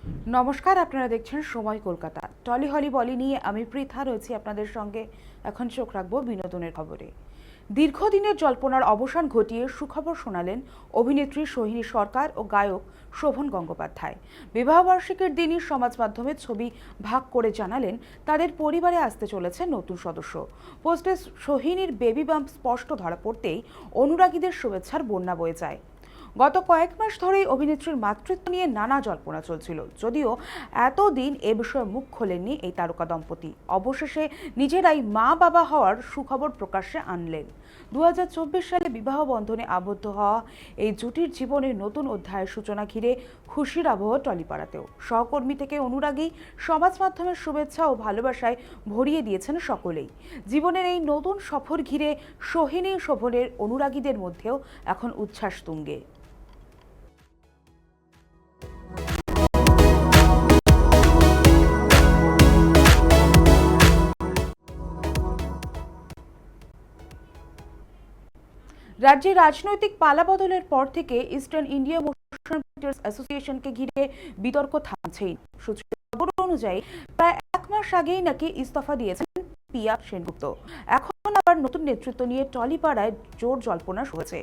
নমস্কার, আপনারা দেখছেন সময় কলকাতা। টলি হলি বলি নিয়ে আমি পৃথা রয়েছি আপনাদের সঙ্গে। এখন চোখ রাখবো বিনোদনের খবরে। দীর্ঘদিনের জল্পনার অবসান ঘটিয়ে সুখবর শোনালেন অভিনেত্রী সোহিনী সরকার ও গায়ক শোভন গঙ্গোপাধ্যায়। বিবাহবার্ষিকীর দিনই সমাজ মাধ্যমে ছবি ভাগ করে জানালেন তাদের পরিবারে আসতে চলেছে নতুন সদস্য। পোস্টে সোহিনীর বেবি বাম্প স্পষ্ট ধরা পড়তেই অনুরাগীদের শুভেচ্ছার বন্যা বয়ে যায়। গত কয়েক মাস ধরেই অভিনেত্রীর মাতৃত্ব নিয়ে নানা জল্পনা চলছিল, যদিও এতদিন এ বিষয়ে মুখ খোলেননি এই তারকা দম্পতি। অবশেষে নিজেরাই মা বাবা হওয়ার সুখবর প্রকাশ্যে আনলেন। 2024 সালে বিবাহ বন্ধনে আবদ্ধ হওয়া এই জুটির জীবনের নতুন অধ্যায়ের সূচনা ঘিরে খুশির আবহ টলিপাড়াতেও। সহকর্মী থেকে অনুরাগী, সমাজ মাধ্যমের শুভেচ্ছা ও ভালোবাসায় ভরিয়ে দিয়েছেন সকলেই। জীবনের এই নতুন সফর ঘিরে সোহিনী শোভনের অনুরাগীদের মধ্যেও এখন উচ্ছ্বাস তুঙ্গে। রাজ্যে রাজনৈতিক পালাবদলের পর থেকে ইস্টার্ন ইন্ডিয়া মোশন পিকচার্স অ্যাসোসিয়েশনকে ঘিরে বিতর্ক থামছেই। সূত্রের খবর অনুযায়ী প্রায় এক মাস আগেই নাকি ইস্তফা দিয়েছেন পিয়া সেনগুপ্ত। এখন আবার নতুন নেতৃত্ব নিয়ে টলিপাড়ায় জোর জল্পনা শুরুছে।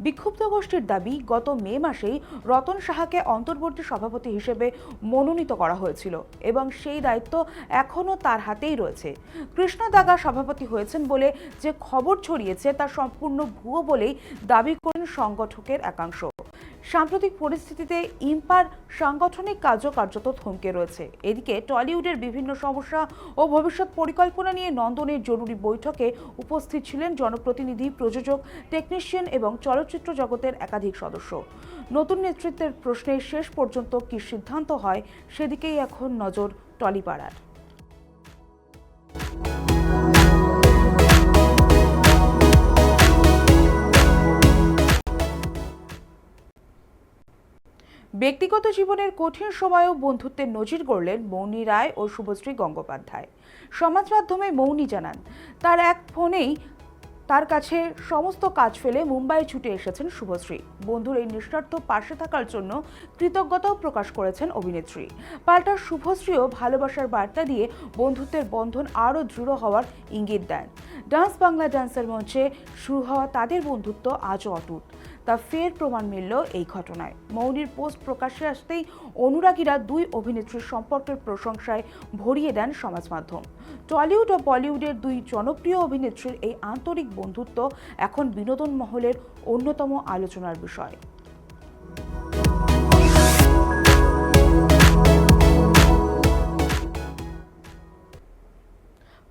বিক্ষুব্ধ গোষ্ঠীর দাবি, গত মে মাসেই রতন সাহাকে অন্তর্বর্তী সভাপতি হিসেবে মনোনীত করা হয়েছিল এবং সেই দায়িত্ব এখনও তার হাতেই রয়েছে। কৃষ্ণ দাগা সভাপতি হয়েছেন বলে যে খবর ছড়িয়েছে তা সম্পূর্ণ ভুয়ো বলেই দাবি করেন সংগঠকের একাংশ। সাম্প্রতিক পরিস্থিতিতে ইম্পার সাংগঠনিক কার্যও কার্যত থমকে রয়েছে। এদিকে টলিউডের বিভিন্ন সমস্যা ও ভবিষ্যৎ পরিকল্পনা নিয়ে নন্দনের জরুরি বৈঠকে উপস্থিত ছিলেন জনপ্রতিনিধি, প্রযোজক, টেকনিশিয়ান এবং চলচ্চিত্র জগতের একাধিক সদস্য। নতুন নেতৃত্বের প্রশ্নে শেষ পর্যন্ত কী সিদ্ধান্ত হয় সেদিকেই এখন নজর টলিপাড়ার। ব্যক্তিগত জীবনের কঠিন সময়েও বন্ধুত্বের নজির গড়লেন মৌনী রায় ও শুভশ্রী গঙ্গোপাধ্যায়। সমাজ মাধ্যমে মৌনী জানান, তার এক ফোনেই তার কাছে সমস্ত কাজ ফেলে মুম্বাইয়ে ছুটে এসেছেন শুভশ্রী। বন্ধুর এই নিঃস্বার্থ পাশে থাকার জন্য কৃতজ্ঞতাও প্রকাশ করেছেন অভিনেত্রী। পাল্টা শুভশ্রীও ভালোবাসার বার্তা দিয়ে বন্ধুত্বের বন্ধন আরও দৃঢ় হওয়ার ইঙ্গিত দেন। ডান্স বাংলা ডান্সের মঞ্চে শুরু হওয়া তাদের বন্ধুত্ব আজও অটুট, তা ফের প্রমাণ মিলল এই ঘটনায়। মৌনীর পোস্ট প্রকাশ্যে আসতেই অনুরাগীরা দুই অভিনেত্রীর সম্পর্কের প্রশংসায় ভরিয়ে দেন সমাজ মাধ্যম। টলিউড ও বলিউডের দুই জনপ্রিয় অভিনেত্রীর এই আন্তরিক বন্ধুত্ব এখন বিনোদন মহলের অন্যতম আলোচনার বিষয়।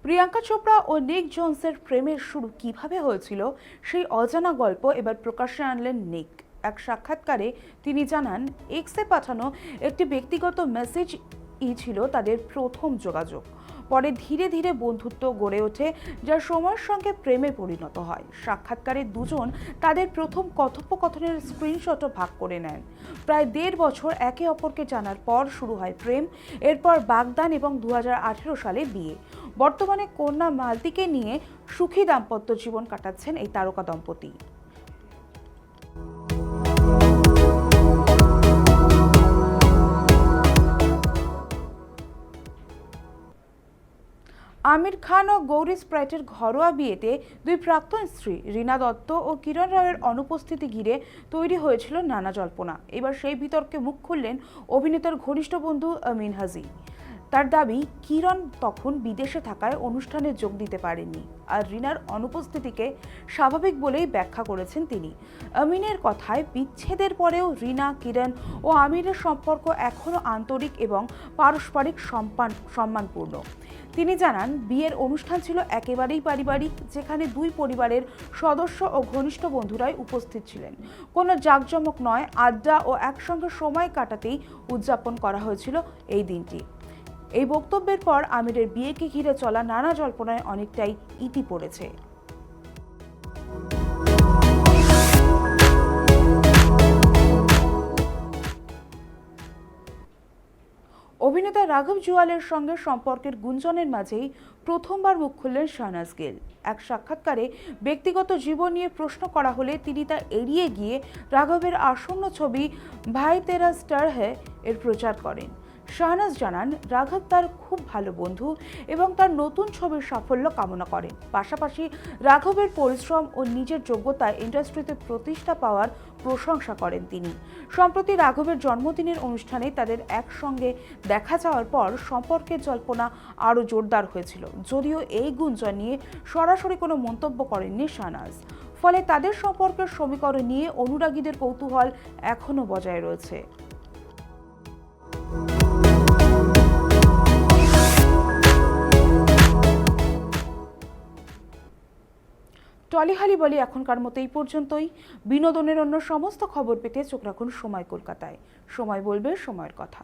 প্রিয়াঙ্কা চোপড়া ও নিক জোনসের প্রেমের শুরু কিভাবে হয়েছিল সেই অজানা গল্প এবার প্রকাশ্যে আনলেন নিক। এক সাক্ষাৎকারে তিনি জানান, এক্সে পাঠানো একটি ব্যক্তিগত মেসেজই ছিল তাদের প্রথম যোগাযোগ। পরে ধীরে ধীরে বন্ধুত্ব গড়ে ওঠে, যা সময়ের সঙ্গে প্রেমে পরিণত হয়। সাক্ষাৎকারে দুজন তাদের প্রথম কথোপকথনের স্ক্রিনশটও ভাগ করে নেন। প্রায় 1.5 বছর একে অপরকে জানার পর শুরু হয় প্রেম, এরপর বাগদান এবং 2018 সালে বিয়ে। বর্তমানে কন্যা মালতিকে নিয়ে সুখী দাম্পত্য জীবন কাটাচ্ছেন এই তারকা দম্পতি। আমির খান ও গৌরী স্প্রাইটের ঘরোয়া বিয়েতে দুই প্রাক্তন স্ত্রী রীনা দত্ত ও কিরণ রায়ের অনুপস্থিতি ঘিরে তৈরি হয়েছিল নানা জল্পনা। এবার সেই বিতর্কে মুখ খুললেন অভিনেতার ঘনিষ্ঠ বন্ধু আমিন হাজি। তার দাবি, কিরণ তখন বিদেশে থাকায় অনুষ্ঠানে যোগ দিতে পারেননি, আর রীনার অনুপস্থিতিকে স্বাভাবিক বলেই ব্যাখ্যা করেছেন তিনি। আমিনের কথায়, বিচ্ছেদের পরেও রীনা, কিরণ ও আমিরের সম্পর্ক এখনও আন্তরিক এবং পারস্পরিক সম্মানপূর্ণ। তিনি জানান, বিয়ের অনুষ্ঠান ছিল একেবারেই পারিবারিক, যেখানে দুই পরিবারের সদস্য ও ঘনিষ্ঠ বন্ধুরাই উপস্থিত ছিলেন। কোনো জাঁকজমক নয়, আড্ডা ও একসঙ্গে সময় কাটাতেই উদযাপন করা হয়েছিল এই দিনটি। এই বক্তব্যের পর আমিরের বিয়েকে ঘিরে চলা নানা জল্পনায় অনেকটাই ইতি পড়েছে। অভিনেতা রাঘব জুয়ালের সঙ্গে সম্পর্কের গুঞ্জনের মাঝেই প্রথমবার মুখ খুললেন শাহনাজ গিল। এক সাক্ষাৎকারে ব্যক্তিগত জীবন নিয়ে প্রশ্ন করা হলে তিনি তা এড়িয়ে গিয়ে রাঘবের আসন্ন ছবি ভাই তেরা স্টার হ্যায় এর প্রচার করেন। শাহনাজ জানান রাঘব তার খুব ভালো বন্ধু এবং তার নতুন ছবির সাফল্য কামনা করেন। পাশাপাশি রাঘবের পরিশ্রম ও নিজের যোগ্যতায় ইন্ডাস্ট্রিতে প্রতিষ্ঠা পাওয়ার প্রশংসা করেন তিনি। সম্প্রতি রাঘবের জন্মদিনের অনুষ্ঠানে তাদের একসঙ্গে দেখা যাওয়ার পর সম্পর্কের জল্পনা আরও জোরদার হয়েছিল, যদিও এই গুঞ্জন নিয়ে সরাসরি কোনো মন্তব্য করেননি শাহনাজ। ফলে তাদের সম্পর্কের সমীকরণ নিয়ে অনুরাগীদের কৌতূহল এখনও বজায় রয়েছে। টলিহলি বলি এখনকার মতো এই পর্যন্তই। বিনোদনের অন্য সমস্ত খবর পেতে চোখ রাখুন সময় কলকাতায়। সময় বলবে সময়ের কথা।